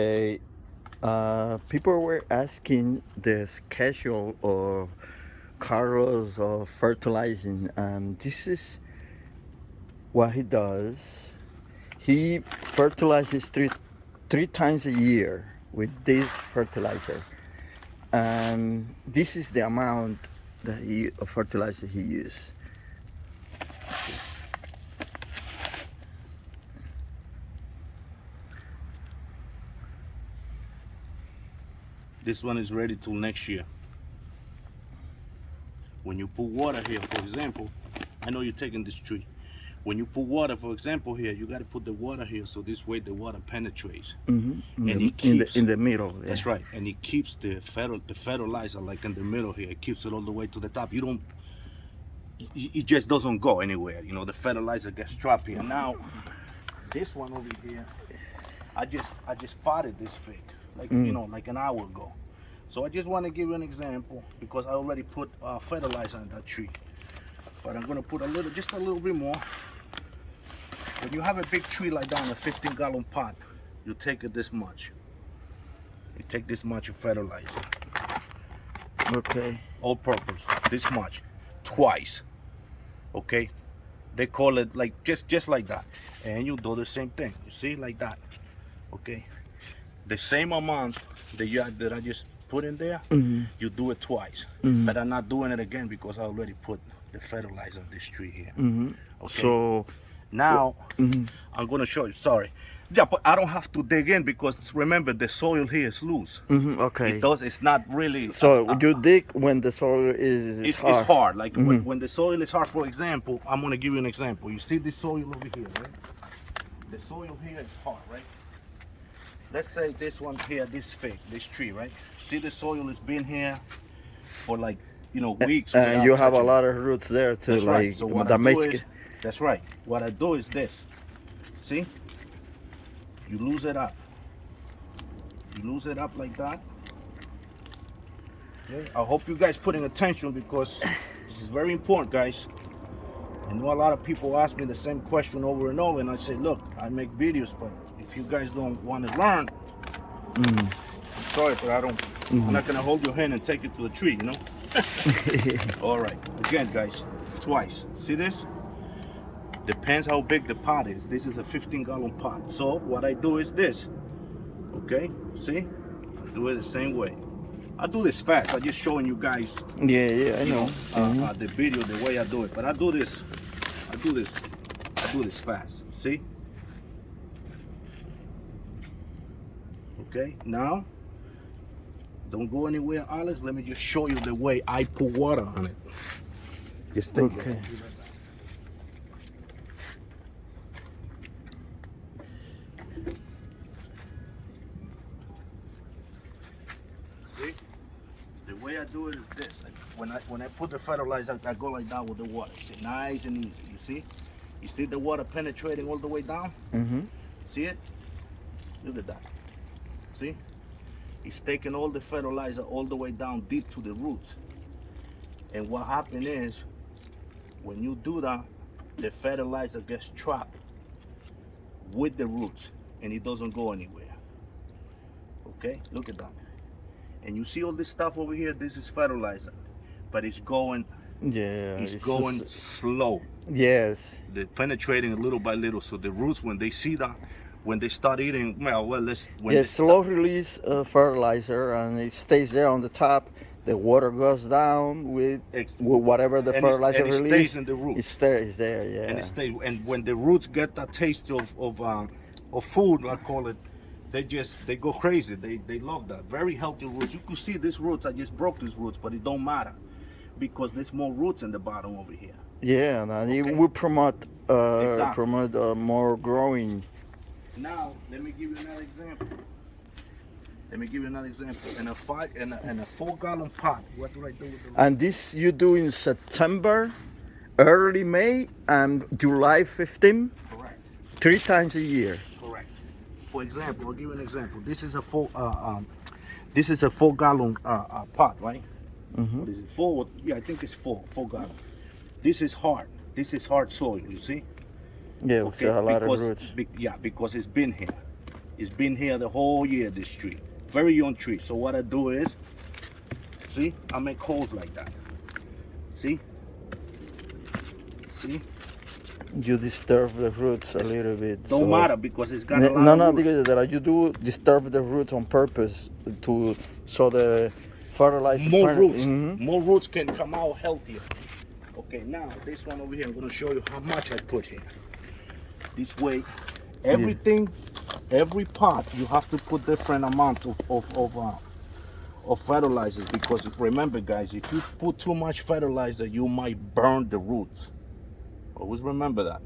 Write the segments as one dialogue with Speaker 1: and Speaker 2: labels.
Speaker 1: Okay, people were asking the schedule of Carlos of fertilizing. This is what he does. He fertilizes three times a year with this fertilizer, and this is the amount that he of fertilizer he uses.
Speaker 2: This one is ready till next year. When you put water here, for example, I know you're taking this tree. When you put water, for example, here, you got to put the water here so this way the water penetrates.
Speaker 1: Mm-hmm.
Speaker 2: And it keeps
Speaker 1: In the middle. Yeah.
Speaker 2: That's right, and it keeps the fertilizer like in the middle here. It keeps it all the way to the top. You don't. It just doesn't go anywhere. You know, the fertilizer gets trapped here. Now, this one over here, I just potted this fig, like like an hour ago. So I just want to give you an example because I already put fertilizer on that tree, but I'm gonna put just a little bit more. When you have a big tree like that in a 15-gallon pot, you take it this much. You take this much of fertilizer.
Speaker 1: Okay.
Speaker 2: All purpose, this much, twice. Okay, they call it like just like that, and you do the same thing. You see, like that. Okay, the same amount that I just put in there, you do it twice. But I'm not doing it again because I already put the fertilizer on this tree here. Okay.
Speaker 1: So
Speaker 2: Now I'm gonna show you. Sorry. Yeah, but I don't have to dig in because remember the soil here is loose.
Speaker 1: okay.
Speaker 2: It's not really.
Speaker 1: So you dig when the soil is hard.
Speaker 2: It's hard. Like when the soil is hard. For example, I'm gonna give you an example. You see this soil over here, right? The soil here is hard, right? Let's say this one here, this fig, this tree, right? See the soil has been here for like weeks.
Speaker 1: And you have a
Speaker 2: touching
Speaker 1: lot of roots there too.
Speaker 2: That's right. So what I do is, that's right. What I do is this. See? You lose it up. You lose it up like that. Okay? I hope you guys putting attention because this is very important, guys. I know a lot of people ask me the same question over and over, and I say, look, I make videos, but if you guys don't want to learn, I'm sorry, but I don't. I'm not gonna hold your hand and take it to the tree, you know. All right. Again, guys, twice. See this? Depends how big the pot is. This is a 15-gallon pot. So what I do is this. Okay, see? I do it the same way. I do this fast. I'm just showing you guys.
Speaker 1: Yeah, I know.
Speaker 2: The video, the way I do it. But I do this fast. See? Okay. Now, don't go anywhere, Alex. Let me just show you the way I put water on it. Just take
Speaker 1: Okay.
Speaker 2: it. See? The way I do it is this. When I put the fertilizer, I go like that with the water. It's nice and easy. You see? You see the water penetrating all the way down? See it? Look at that. See? It's taking all the fertilizer all the way down deep to the roots. And what happens is, when you do that, the fertilizer gets trapped with the roots and it doesn't go anywhere. Okay? Look at that. And you see all this stuff over here, this is fertilizer. But it's going going slow.
Speaker 1: Yes.
Speaker 2: They're penetrating little by little. So the roots, when they see that, when they start eating,
Speaker 1: Slow release fertilizer, and it stays there on the top. The water goes down with whatever the fertilizer release.
Speaker 2: It stays in the roots.
Speaker 1: It stays there, yeah.
Speaker 2: And it stays. And when the roots get that taste of food, I call it, they go crazy. They love that. Very healthy roots. You can see these roots. I just broke these roots, but it don't matter because there's more roots in the bottom over here.
Speaker 1: Yeah, and it will promote more growing.
Speaker 2: Now, let me give you another example. In a 4-gallon pot, what do I do with the
Speaker 1: And this you do in September, early May, and July 15?
Speaker 2: Correct.
Speaker 1: 3 times a year.
Speaker 2: Correct. For example, I'll give you an example. This is a 4-gallon pot, right? What is it? 4? Yeah, I think it's 4 gallon. This is hard. This is hard soil. You see?
Speaker 1: Yeah, okay, a lot of roots.
Speaker 2: Because it's been here. It's been here the whole year, this tree. Very young tree. So what I do is, see, I make holes like that. See? See?
Speaker 1: You disturb the roots a little bit.
Speaker 2: Don't matter because it's got a lot
Speaker 1: no,
Speaker 2: of
Speaker 1: no,
Speaker 2: roots.
Speaker 1: because that you do disturb the roots on purpose to so the fertilizer.
Speaker 2: More roots can come out healthier. Okay, now this one over here, I'm gonna show you how much I put here. This way, everything, every pot, you have to put different amount of fertilizers, because remember guys, if you put too much fertilizer, you might burn the roots. Always remember that.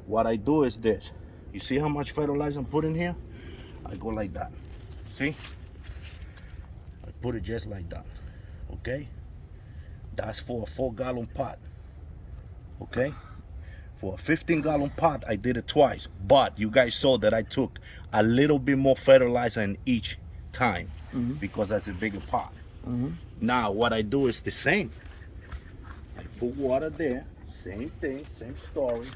Speaker 2: What I do is this. You see how much fertilizer I'm putting here? I go like that. See? I put it just like that. Okay? That's for a 4-gallon pot. Okay? For a 15-gallon pot, I did it twice. But you guys saw that I took a little bit more fertilizer in each time, because that's a bigger pot. Now, what I do is the same. I put water there. Same thing, same story.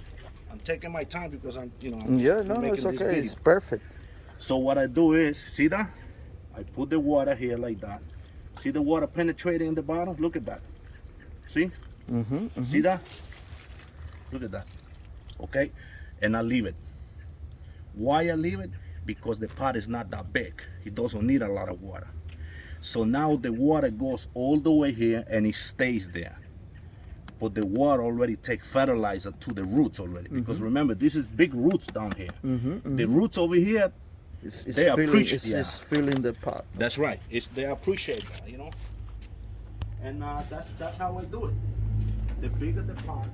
Speaker 2: I'm taking my time because I'm making
Speaker 1: it's
Speaker 2: this
Speaker 1: okay.
Speaker 2: video.
Speaker 1: It's perfect.
Speaker 2: So what I do is, see that? I put the water here like that. See the water penetrating in the bottom? Look at that. See? See that? Look at that. Okay? And I leave it. Why I leave it? Because the pot is not that big. It doesn't need a lot of water. So now the water goes all the way here and it stays there. But the water already takes fertilizer to the roots already. Because remember, this is big roots down here. The roots over here, they appreciate it.
Speaker 1: It's filling the pot.
Speaker 2: That's right. They appreciate that, you know. And that's how I do it. The bigger the pot,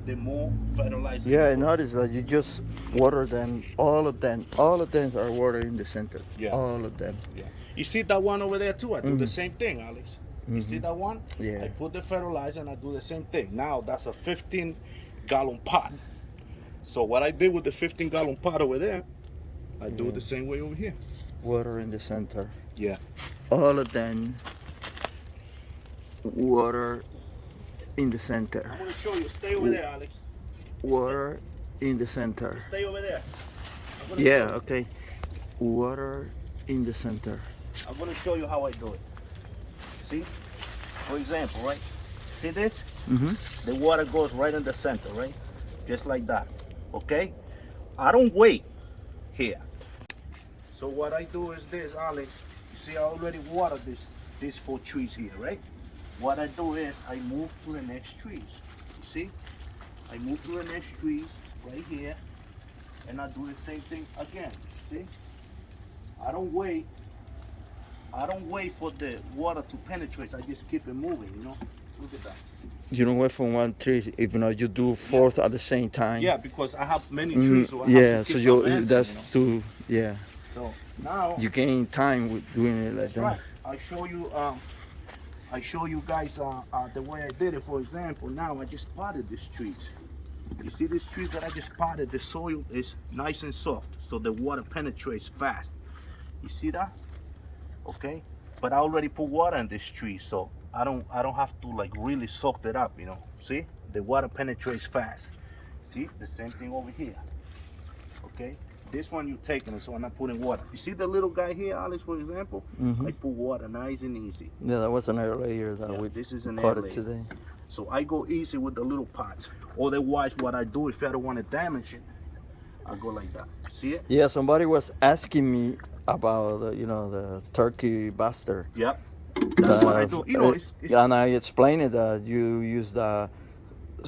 Speaker 2: the more fertilizer.
Speaker 1: Yeah, I noticed that you just water them. All of them are watered in the center.
Speaker 2: Yeah.
Speaker 1: All of them.
Speaker 2: Yeah. You see that one over there too? I do the same thing, Alex. You see that one?
Speaker 1: Yeah.
Speaker 2: I put the fertilizer and I do the same thing. Now that's a 15-gallon pot. So what I did with the 15-gallon pot over there, I do it the same way over here.
Speaker 1: Water in the center.
Speaker 2: Yeah.
Speaker 1: All of them water in the center.
Speaker 2: I'm gonna show you. Stay over there, Alex.
Speaker 1: Water in the center.
Speaker 2: Stay over there.
Speaker 1: Yeah, okay. Water in the center.
Speaker 2: I'm gonna show you how I do it. See? For example, right? See this? The water goes right in the center, right? Just like that. Okay? I don't wait here. So what I do is this, Alex. You see, I already watered these 4 trees here, right? What I do is I move to the next trees. You see? I move to the next trees right here, and I do the same thing again. See? I don't wait for the water to penetrate. I just keep it moving, you know? Look at that.
Speaker 1: You don't wait for one tree, even though you do 4 at the same time.
Speaker 2: Yeah, because I have many trees, so I have to keep advancing,
Speaker 1: that's
Speaker 2: you know?
Speaker 1: too, yeah.
Speaker 2: So now
Speaker 1: You gain time with doing it like
Speaker 2: that's
Speaker 1: that.
Speaker 2: right. I show you guys the way I did it. For example, now I just potted these trees. You see these trees that I just potted? The soil is nice and soft, so the water penetrates fast. You see that? Okay, but I already put water in this tree, so I don't have to like really soak it up, you know. See, the water penetrates fast. See, the same thing over here. Okay, this one you're taking it, so I'm not putting water. You see the little guy here, Alex, for example? I put water nice and easy.
Speaker 1: Yeah, that was an air layer that we
Speaker 2: this is an air
Speaker 1: potted
Speaker 2: layer.
Speaker 1: today.
Speaker 2: So I go easy with the little pots. Otherwise, what I do, if I don't want to damage it, I go like that. See it?
Speaker 1: Yeah, somebody was asking me about the turkey buster.
Speaker 2: Yep. That's what I do. You know, it's
Speaker 1: and I explained that you use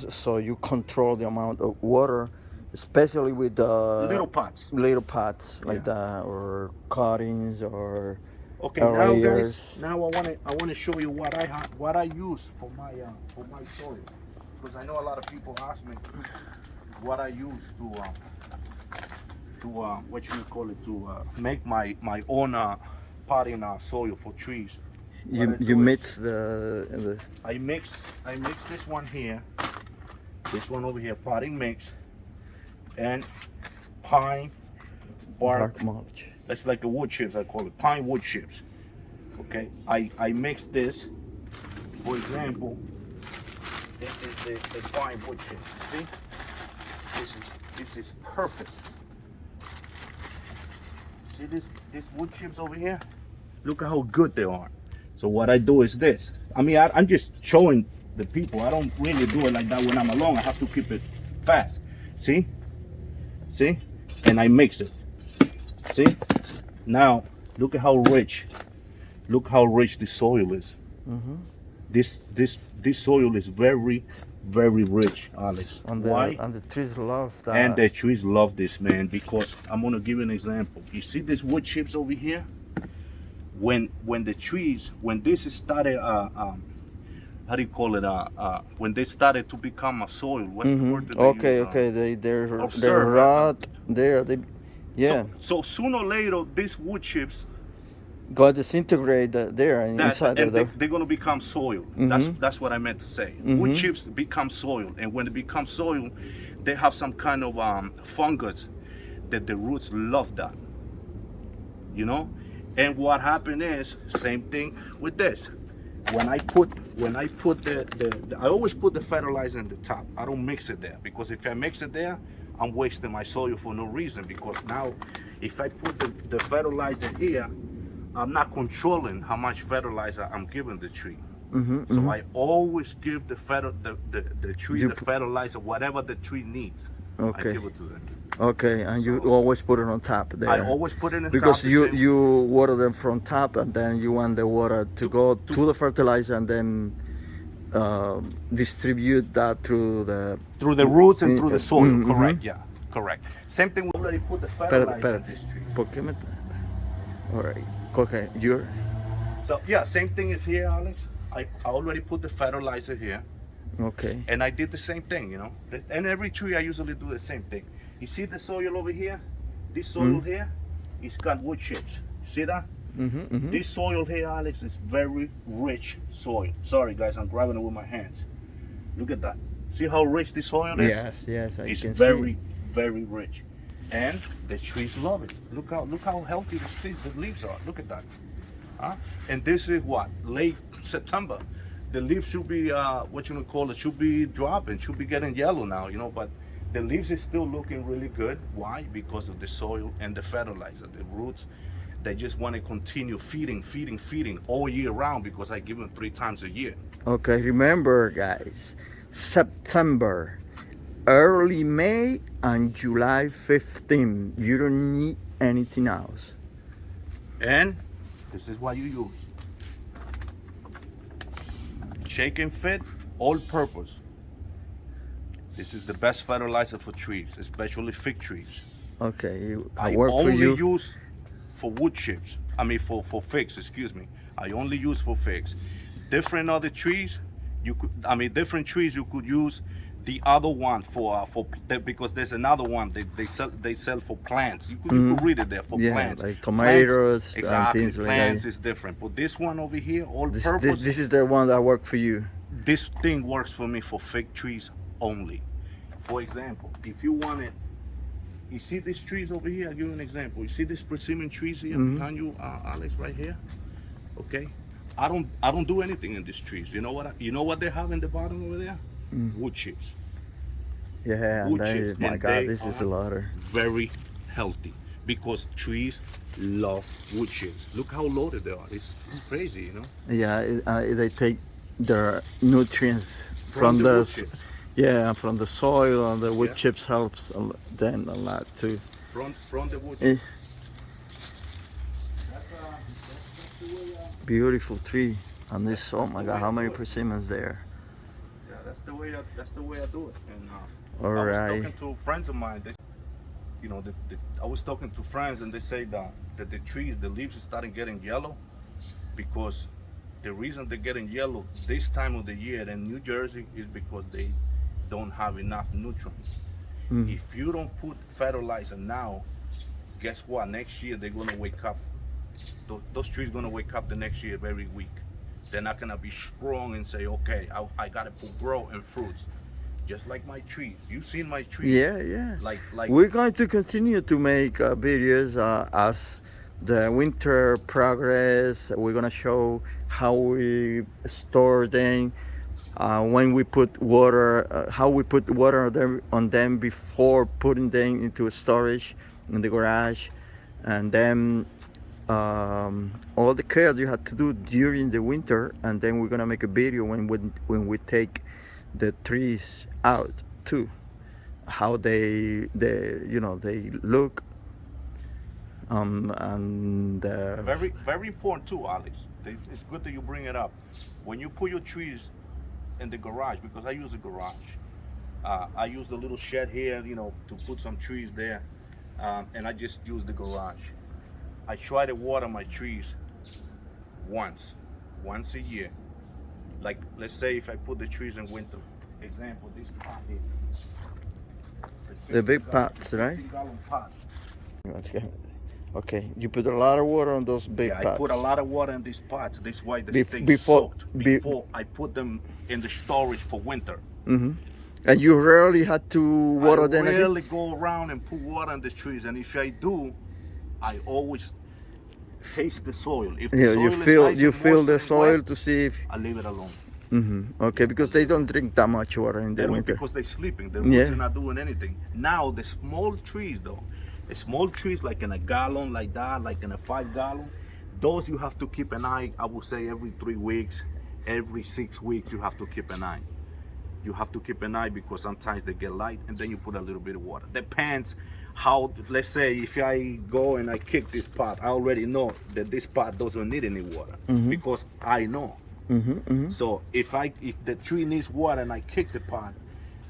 Speaker 1: so you control the amount of water, especially with the
Speaker 2: little pots.
Speaker 1: Little pots like that, or cuttings, or
Speaker 2: okay. Now,
Speaker 1: layers.
Speaker 2: guys, now I want to show you what I use for my soil, because I know a lot of people ask me what I use to what you call it, to make my own potting soil for trees.
Speaker 1: You mix the
Speaker 2: I mix this one here, this one over here, potting mix, and pine bark
Speaker 1: mulch.
Speaker 2: That's like a wood chips, I call it, pine wood chips. Okay, I mix this. For example, this is the pine wood chips. See, this is perfect. See these wood chips over here? Look at how good they are. So what I do is this. I mean, I'm just showing the people. I don't really do it like that when I'm alone. I have to keep it fast. See? See? And I mix it. See? Now, look at how rich. Look how rich the soil is.
Speaker 1: Mm-hmm.
Speaker 2: This soil is very, very rich, Alex. Why?
Speaker 1: And the trees love that.
Speaker 2: And the trees love this, man, because I'm gonna give you an example. You see these wood chips over here? When the trees, when this started, how do you call it? When they started to become a soil, what's the word that they
Speaker 1: Okay,
Speaker 2: use?
Speaker 1: okay. They're
Speaker 2: Observe,
Speaker 1: rot. They yeah.
Speaker 2: So sooner or later, these wood chips,
Speaker 1: got disintegrate there inside
Speaker 2: and
Speaker 1: the.
Speaker 2: they're gonna become soil. That's what I meant to say. Wood chips become soil, and when they become soil, they have some kind of fungus that the roots love that. You know, and what happened is same thing with this. When I put the I always put the fertilizer in the top. I don't mix it there, because if I mix it there, I'm wasting my soil for no reason. Because now, if I put the fertilizer here, I'm not controlling how much fertilizer I'm giving the tree. So I always give the tree the fertilizer, whatever the tree needs.
Speaker 1: Okay.
Speaker 2: I give it to them.
Speaker 1: Okay, and you always put it on top there.
Speaker 2: I always put it in
Speaker 1: because
Speaker 2: top.
Speaker 1: you water them from top, and then you want the water to go to the fertilizer, and then distribute that through the
Speaker 2: roots and through the soil.
Speaker 1: Mm-hmm.
Speaker 2: Correct. Yeah. Correct. Same thing. We already put the fertilizer in this tree.
Speaker 1: ¿Por qué me? All right. Okay, you're.
Speaker 2: So yeah, same thing is here, Alex. I already put the fertilizer here.
Speaker 1: Okay.
Speaker 2: And I did the same thing, you know. And every tree I usually do the same thing. You see the soil over here? This soil here, it's got wood chips. See that? This soil here, Alex, is very rich soil. Sorry guys, I'm grabbing it with my hands. Look at that. See how rich this soil is?
Speaker 1: Yes, I
Speaker 2: it's
Speaker 1: can
Speaker 2: very,
Speaker 1: see.
Speaker 2: very rich. And the trees love it. Look how healthy the leaves are. Look at that. And this is what? Late September. The leaves should be should be dropping, should be getting yellow now, you know, but the leaves is still looking really good. Why? Because of the soil and the fertilizer. The roots, they just want to continue feeding all year round, because I give them 3 times a year.
Speaker 1: Okay, remember guys, September, early May, and July 15. You don't need anything else.
Speaker 2: And this is what you use. Shake and fit, all purpose. This is the best fertilizer for trees, especially fig trees.
Speaker 1: Okay,
Speaker 2: I only use for wood chips. I mean for figs, excuse me. I only use for figs. Different other trees, different trees you could use the other one for because there's another one they sell for plants. You could read it there for plants.
Speaker 1: Like tomatoes,
Speaker 2: plants, exactly.
Speaker 1: And things
Speaker 2: plants
Speaker 1: like
Speaker 2: is different, but this one over here, all purpose.
Speaker 1: This is the one that worked for you.
Speaker 2: This thing works for me for fig trees only. For example, if you want it, you see these trees over here. I'll give you an example. You see these persimmon trees here behind you, Alex, right here. Okay, I don't do anything in these trees. You know what they have in the bottom over there? Wood chips.
Speaker 1: Yeah,
Speaker 2: wood
Speaker 1: that
Speaker 2: chips.
Speaker 1: is, my God, this is a lot.
Speaker 2: Very healthy, because trees love wood chips. Look how loaded they are. It's crazy, you know.
Speaker 1: Yeah, they take their nutrients from
Speaker 2: the wood chips.
Speaker 1: From the soil, and the wood chips helps them a lot too.
Speaker 2: From the wood chips.
Speaker 1: Beautiful tree, and this. Oh my God, how many persimmons there?
Speaker 2: Yeah, that's the way I do it. And
Speaker 1: all right.
Speaker 2: I was talking to friends of mine. I was talking to friends, and they say that the trees, the leaves are starting getting yellow, because the reason they're getting yellow this time of the year in New Jersey is because they don't have enough nutrients. If you don't put fertilizer now, guess what? Next year they're gonna wake up. Those trees gonna wake up the next year very weak. They're not gonna be strong and say, okay, I gotta grow and fruits. Just like my trees. You've seen my trees.
Speaker 1: Yeah.
Speaker 2: Like
Speaker 1: we're going to continue to make videos as the winter progress. We're gonna show how we store them, when we put water, how we put water on them before putting them into storage in the garage, and then all the care you have to do during the winter, and then we're gonna make a video when we take the trees out too, how they they look, and
Speaker 2: Very, very important too, Alex. It's good that you bring it up. When you put your trees in the garage, because I use a garage, I use the little shed here, to put some trees there, and I just use the garage. I try to water my trees once a year. Like, let's say if I put the trees in winter, example, this pot here.
Speaker 1: the big pots, right?
Speaker 2: 15-gallon pot.
Speaker 1: Okay. Okay, you put a lot of water on those big
Speaker 2: Yeah,
Speaker 1: pots.
Speaker 2: I put a lot of water in these pots. This way they
Speaker 1: Bef-
Speaker 2: stay
Speaker 1: before-
Speaker 2: soaked
Speaker 1: be-
Speaker 2: before I put them in the storage for winter.
Speaker 1: Hmm. And you rarely had to water
Speaker 2: I
Speaker 1: them
Speaker 2: rarely
Speaker 1: again?
Speaker 2: go around and put water on the trees, and if I do, I always taste the soil. If the
Speaker 1: Yeah,
Speaker 2: soil
Speaker 1: you
Speaker 2: is
Speaker 1: feel
Speaker 2: nice
Speaker 1: you
Speaker 2: and
Speaker 1: feel
Speaker 2: moist
Speaker 1: the
Speaker 2: and
Speaker 1: soil
Speaker 2: wet,
Speaker 1: to see if.
Speaker 2: I leave it alone.
Speaker 1: Okay, because they don't drink that much water in
Speaker 2: They
Speaker 1: the
Speaker 2: don't,
Speaker 1: winter.
Speaker 2: because they're sleeping. The
Speaker 1: Yeah.
Speaker 2: roots are not doing anything. Now the small trees though, the small trees like in a gallon like that, like in a 5-gallon, those you have to keep an eye. I would say every 3 weeks, every 6 weeks you have to keep an eye. You have to keep an eye because sometimes they get light, and then you put a little bit of water. Depends how. Let's say if I go and I kick this pot, I already know that this pot doesn't need any water because I know. So if the tree needs water and I kick the pot,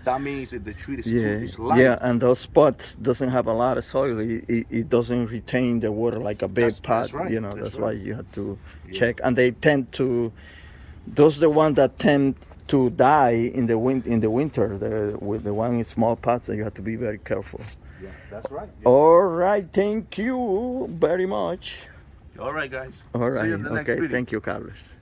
Speaker 2: that means that the tree is
Speaker 1: Yeah,
Speaker 2: light.
Speaker 1: yeah, and those spots doesn't have a lot of soil. It doesn't retain the water like a big pot.
Speaker 2: That's right, that's
Speaker 1: That's
Speaker 2: right.
Speaker 1: why you have to
Speaker 2: Yeah.
Speaker 1: check. And they tend to, those the ones that tend to die in the winter. With the one in small pots, and you have to be very careful.
Speaker 2: Yeah, that's right. Yeah.
Speaker 1: All right, thank you very much.
Speaker 2: All right, guys.
Speaker 1: All
Speaker 2: See
Speaker 1: right,
Speaker 2: you in the next
Speaker 1: okay,
Speaker 2: video.
Speaker 1: thank you, Carlos.